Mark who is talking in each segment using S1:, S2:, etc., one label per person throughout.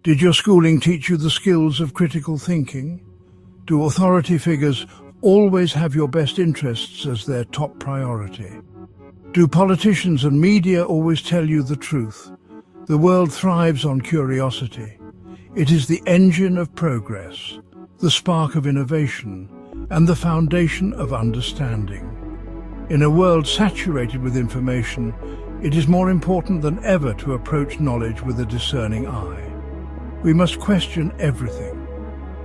S1: Did your schooling teach you the skills of critical thinking? Do authority figures always have your best interests as their top priority? Do politicians and media always tell you the truth? The world thrives on curiosity. It is the engine of progress, the spark of innovation, and the foundation of understanding. In a world saturated with information, it is more important than ever to approach knowledge with a discerning eye. We must question everything.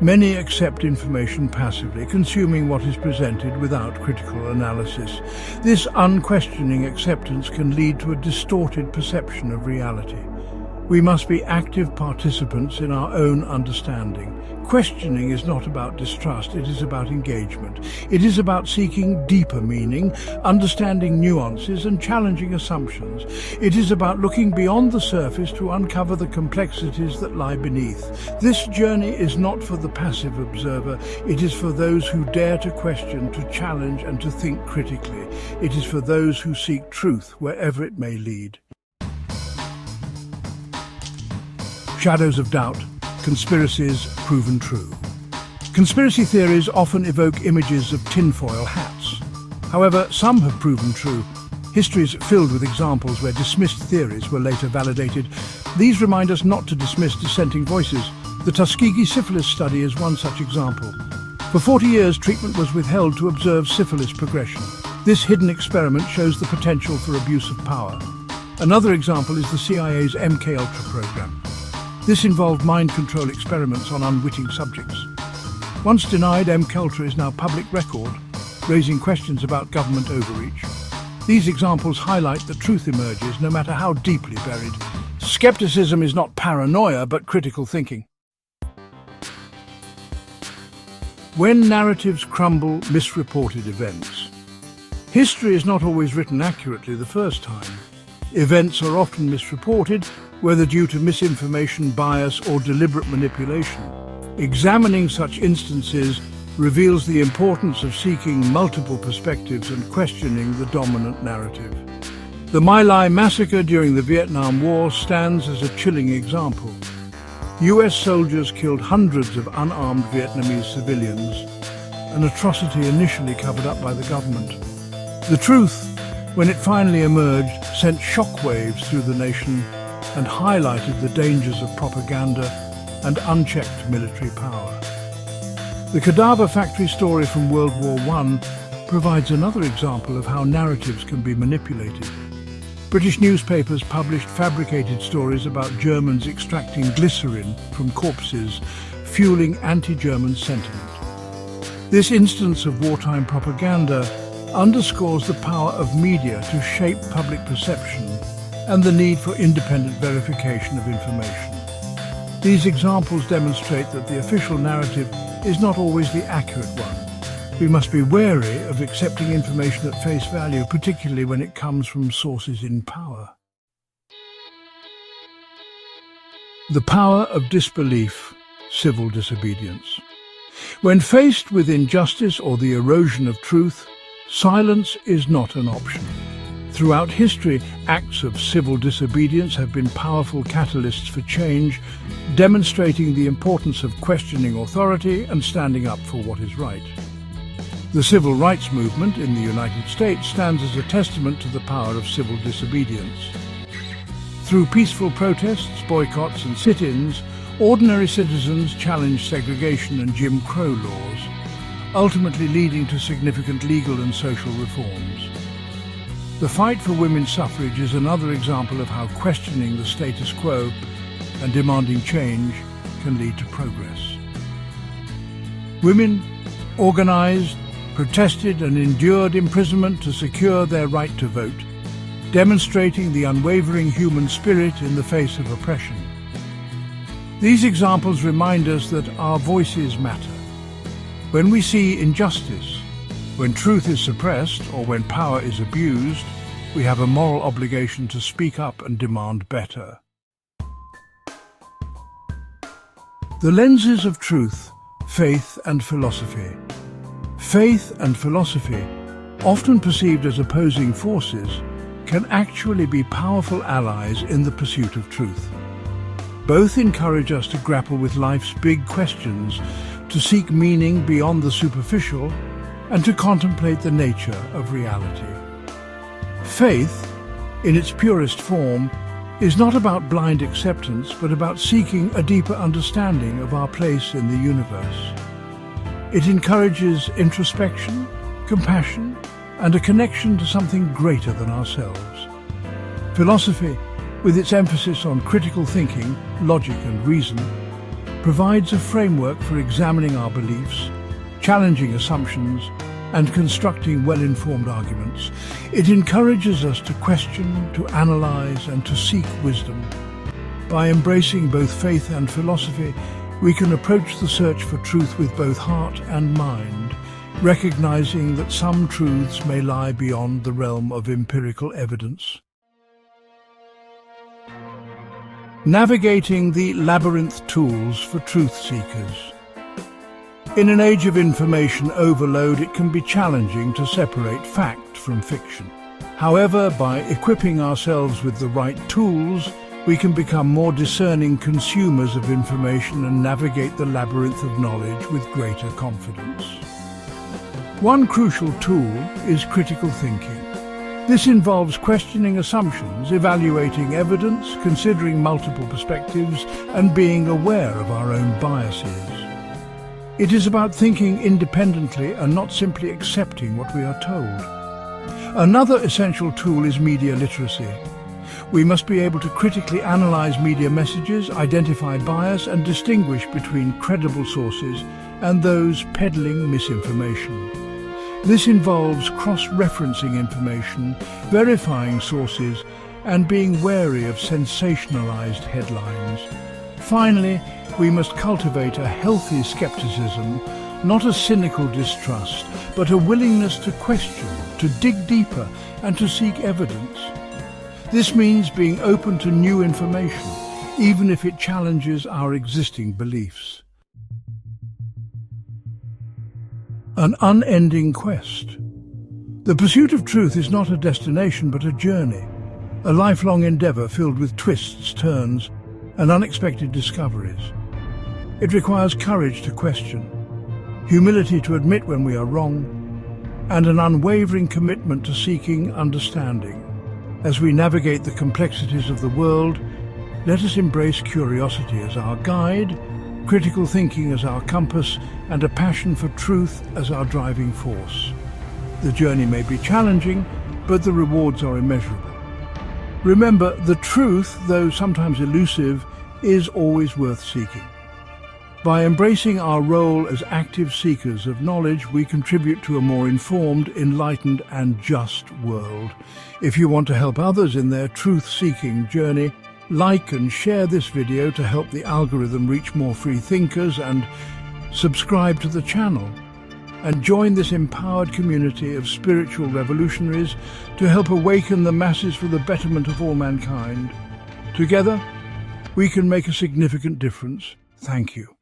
S1: Many accept information passively, consuming what is presented without critical analysis. This unquestioning acceptance can lead to a distorted perception of reality. We must be active participants in our own understanding. Questioning is not about distrust, it is about engagement. It is about seeking deeper meaning, understanding nuances and challenging assumptions. It is about looking beyond the surface to uncover the complexities that lie beneath. This journey is not for the passive observer, it is for those who dare to question, to challenge and to think critically. It is for those who seek truth wherever it may lead. Shadows of doubt. Conspiracies proven true. Conspiracy theories often evoke images of tinfoil hats. However, some have proven true. History is filled with examples where dismissed theories were later validated. These remind us not to dismiss dissenting voices. The Tuskegee syphilis study is one such example. For 40 years, treatment was withheld to observe syphilis progression. This hidden experiment shows the potential for abuse of power. Another example is the CIA's MKUltra program. This involved mind control experiments on unwitting subjects. Once denied, MKUltra is now public record, raising questions about government overreach. These examples highlight that truth emerges no matter how deeply buried. Skepticism is not paranoia, but critical thinking. When narratives crumble, misreported events. History is not always written accurately the first time. Events are often misreported, whether due to misinformation, bias, or deliberate manipulation. Examining such instances reveals the importance of seeking multiple perspectives and questioning the dominant narrative. The My Lai massacre during the Vietnam War stands as a chilling example. US soldiers killed hundreds of unarmed Vietnamese civilians, an atrocity initially covered up by the government. The truth, when it finally emerged, sent shockwaves through the nation and highlighted the dangers of propaganda and unchecked military power. The cadaver factory story from World War I provides another example of how narratives can be manipulated. British newspapers published fabricated stories about Germans extracting glycerin from corpses, fueling anti-German sentiment. This instance of wartime propaganda underscores the power of media to shape public perception and the need for independent verification of information. These examples demonstrate that the official narrative is not always the accurate one. We must be wary of accepting information at face value, particularly when it comes from sources in power. The power of disbelief, civil disobedience. When faced with injustice or the erosion of truth, silence is not an option. Throughout history, acts of civil disobedience have been powerful catalysts for change, demonstrating the importance of questioning authority and standing up for what is right. The civil rights movement in the United States stands as a testament to the power of civil disobedience. Through peaceful protests, boycotts and sit-ins, ordinary citizens challenged segregation and Jim Crow laws, ultimately leading to significant legal and social reforms. The fight for women's suffrage is another example of how questioning the status quo and demanding change can lead to progress. Women organized, protested and endured imprisonment to secure their right to vote, demonstrating the unwavering human spirit in the face of oppression. These examples remind us that our voices matter. When we see injustice, when truth is suppressed or when power is abused, we have a moral obligation to speak up and demand better. The lenses of truth, faith and philosophy. Faith and philosophy, often perceived as opposing forces, can actually be powerful allies in the pursuit of truth. Both encourage us to grapple with life's big questions, to seek meaning beyond the superficial, and to contemplate the nature of reality. Faith, in its purest form, is not about blind acceptance, but about seeking a deeper understanding of our place in the universe. It encourages introspection, compassion, and a connection to something greater than ourselves. Philosophy, with its emphasis on critical thinking, logic and reason, provides a framework for examining our beliefs, challenging assumptions, and constructing well-informed arguments. It encourages us to question, to analyze, and to seek wisdom. By embracing both faith and philosophy, we can approach the search for truth with both heart and mind, recognizing that some truths may lie beyond the realm of empirical evidence. Navigating the labyrinth tools for truth seekers. In an age of information overload, it can be challenging to separate fact from fiction. However, by equipping ourselves with the right tools, we can become more discerning consumers of information and navigate the labyrinth of knowledge with greater confidence. One crucial tool is critical thinking. This involves questioning assumptions, evaluating evidence, considering multiple perspectives, and being aware of our own biases. It is about thinking independently and not simply accepting what we are told. Another essential tool is media literacy. We must be able to critically analyze media messages, identify bias, and distinguish between credible sources and those peddling misinformation. This involves cross-referencing information, verifying sources, and being wary of sensationalized headlines. Finally, we must cultivate a healthy skepticism, not a cynical distrust, but a willingness to question, to dig deeper, and to seek evidence. This means being open to new information, even if it challenges our existing beliefs. An unending quest. The pursuit of truth is not a destination but a journey, a lifelong endeavor filled with twists, turns, and unexpected discoveries. It requires courage to question, humility to admit when we are wrong, and an unwavering commitment to seeking understanding. As we navigate the complexities of the world, let us embrace curiosity as our guide, critical thinking as our compass, and a passion for truth as our driving force. The journey may be challenging, but the rewards are immeasurable. Remember, the truth, though sometimes elusive, is always worth seeking. By embracing our role as active seekers of knowledge, we contribute to a more informed, enlightened, and just world. If you want to help others in their truth-seeking journey, like and share this video to help the algorithm reach more free thinkers, and subscribe to the channel. And join this empowered community of spiritual revolutionaries to help awaken the masses for the betterment of all mankind. Together, we can make a significant difference. Thank you.